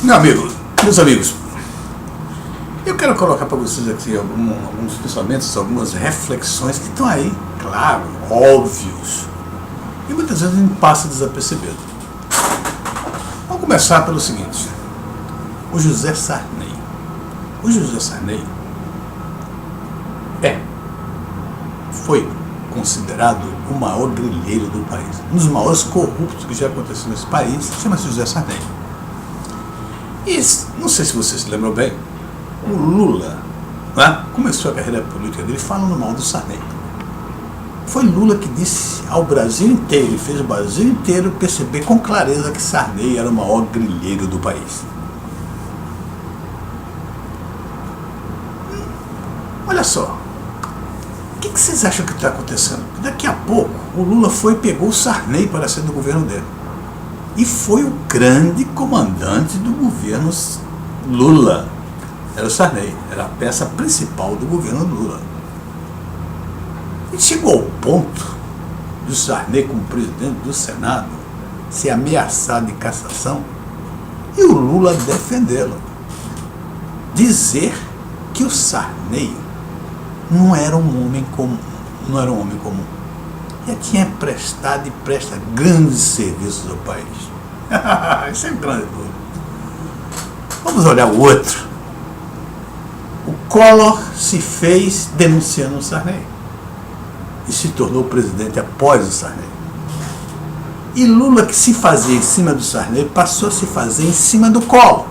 Meus amigos, eu quero colocar para vocês aqui alguns pensamentos, algumas reflexões que estão aí, claro, óbvios, e muitas vezes a gente passa desapercebido. Vamos começar pelo seguinte: o José Sarney. O José Sarney foi considerado o maior grilheiro do país, um dos maiores corruptos que já aconteceu nesse país. Chama-se José Sarney. E não sei se vocês se lembram bem, o Lula, né, começou a carreira política dele falando mal do Sarney. Foi Lula que disse ao Brasil inteiro, ele fez o Brasil inteiro perceber com clareza que Sarney era o maior grilheiro do país. Olha só, o que vocês acham que está acontecendo? Daqui a pouco o Lula foi e pegou o Sarney para ser do governo dele. E foi o grande comandante do governo Lula. Era o Sarney, era a peça principal do governo Lula. E chegou ao ponto do Sarney, como presidente do Senado, ser ameaçado de cassação e o Lula defendê-lo. Dizer que o Sarney não era um homem comum. Já tinha prestado e presta grandes serviços ao país. Isso é grande. Vamos olhar o outro. O Collor se fez denunciando o Sarney e se tornou presidente após o Sarney. E Lula, que se fazia em cima do Sarney, passou a se fazer em cima do Collor,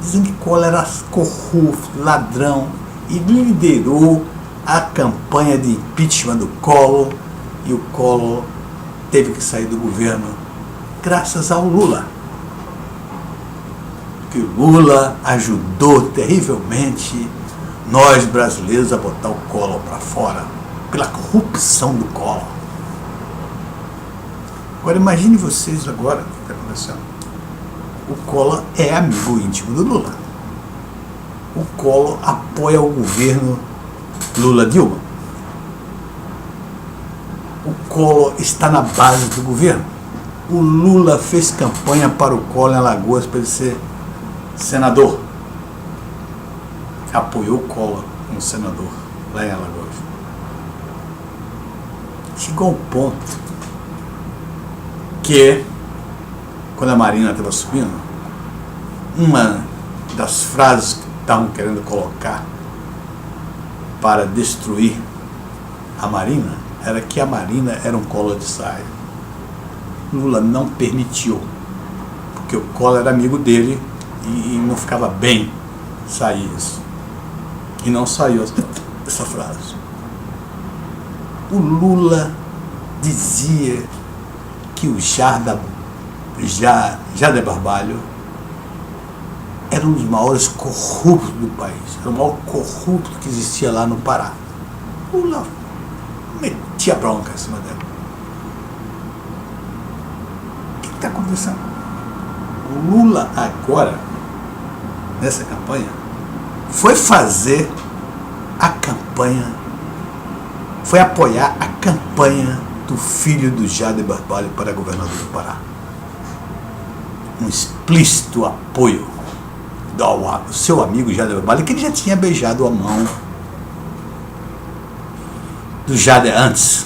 dizendo que Collor era corrupto, ladrão, e liderou a campanha de impeachment do Collor, e o Collor teve que sair do governo graças ao Lula. Que o Lula ajudou terrivelmente nós brasileiros a botar o Collor para fora, pela corrupção do Collor. Agora imagine vocês agora o que está acontecendo. O Collor é amigo íntimo do Lula. O Collor apoia o governo Lula-Dilma. O Collor está na base do governo. O Lula fez campanha para o Collor em Alagoas para ele ser senador. Apoiou o Collor como senador lá em Alagoas. Chegou ao ponto que, quando a Marina estava subindo, uma das frases que estavam querendo colocar para destruir a Marina era que a Marina era um Collor de saia. Lula não permitiu, porque o Collor era amigo dele e não ficava bem sair isso. E não saiu essa frase. O Lula dizia que o Jader Barbalho era um dos maiores corruptos do país, era o maior corrupto que existia lá no Pará. O Lula metia bronca em cima dela. O que está acontecendo? O Lula agora, nessa campanha, foi fazer a campanha, foi apoiar a campanha do filho do Jader Barbalho para governador do Pará. Um explícito apoio do seu amigo Jader Barbalho, que ele já tinha beijado a mão do Jader antes.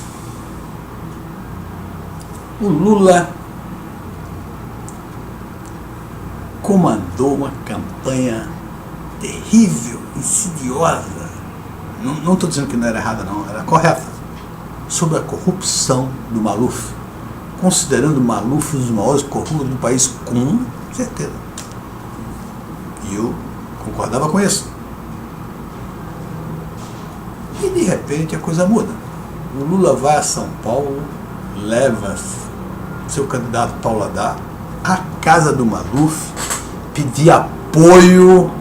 O Lula comandou uma campanha terrível, insidiosa. Não estou dizendo que não era errada, não, era correta, sobre a corrupção do Maluf, considerando o Maluf um dos maiores corruptos do país, com certeza. E eu concordava com isso. E de repente a coisa muda. O Lula vai a São Paulo, leva seu candidato Paulo Haddad à casa do Maluf, pedir apoio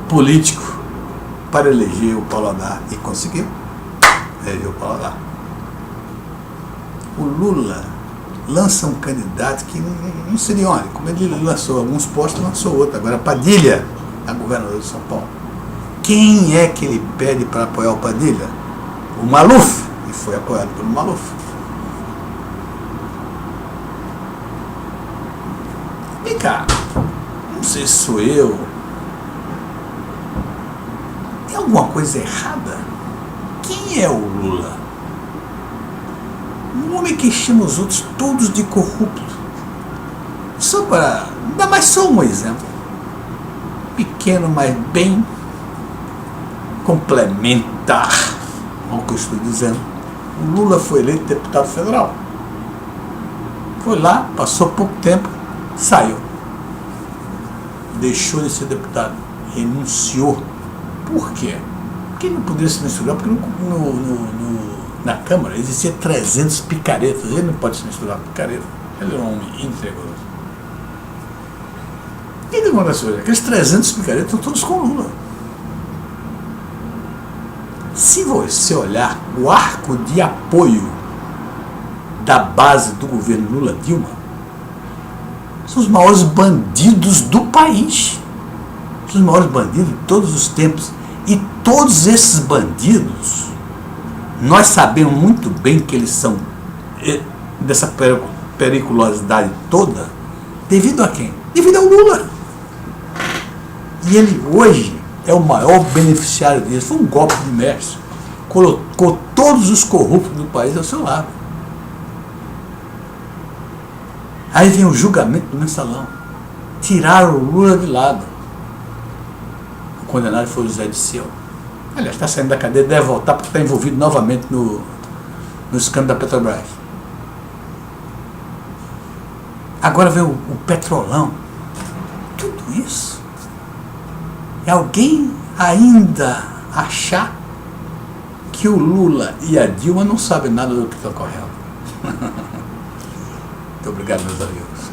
político para eleger o Paulo Haddad, e conseguiu eleger o Paulo Haddad. O Lula lança um candidato que não seria onde, como ele lançou alguns postos, lançou outro. Agora Padilha, a governadora de São Paulo. Quem é que ele pede para apoiar o Padilha? O Maluf, e foi apoiado pelo Maluf. Vem cá, não sei se sou eu. Tem alguma coisa errada? Quem é o Lula? Um homem que chama os outros todos de corrupto. Só para dar mais só um exemplo. Pequeno, mas bem complementar ao que eu estou dizendo. O Lula foi eleito deputado federal. Foi lá, passou pouco tempo, saiu. Deixou de ser deputado. Renunciou. Por quê? Porque ele não poderia se misturar, porque na Câmara existia 300 picaretas. Ele não pode se misturar com picareta. Ele é um homem íntegro. O que aconteceu hoje? Aqueles 300 picaretas estão todos com o Lula. Se você olhar o arco de apoio da base do governo Lula-Dilma, são os maiores bandidos do país. São os maiores bandidos de todos os tempos. E todos esses bandidos, nós sabemos muito bem que eles são dessa periculosidade toda, devido a quem? Devido ao Lula. E ele hoje é o maior beneficiário disso. Foi um golpe de mestre. Colocou todos os corruptos do país ao seu lado. Aí vem o julgamento do mensalão. Tiraram o Lula de lado. O condenado foi o José Dirceu. Aliás, está saindo da cadeia, deve voltar porque está envolvido novamente no escândalo da Petrobras. Agora vem o Petrolão. Tudo isso. E alguém ainda achar que o Lula e a Dilma não sabem nada do que está ocorrendo. Muito obrigado, meus amigos.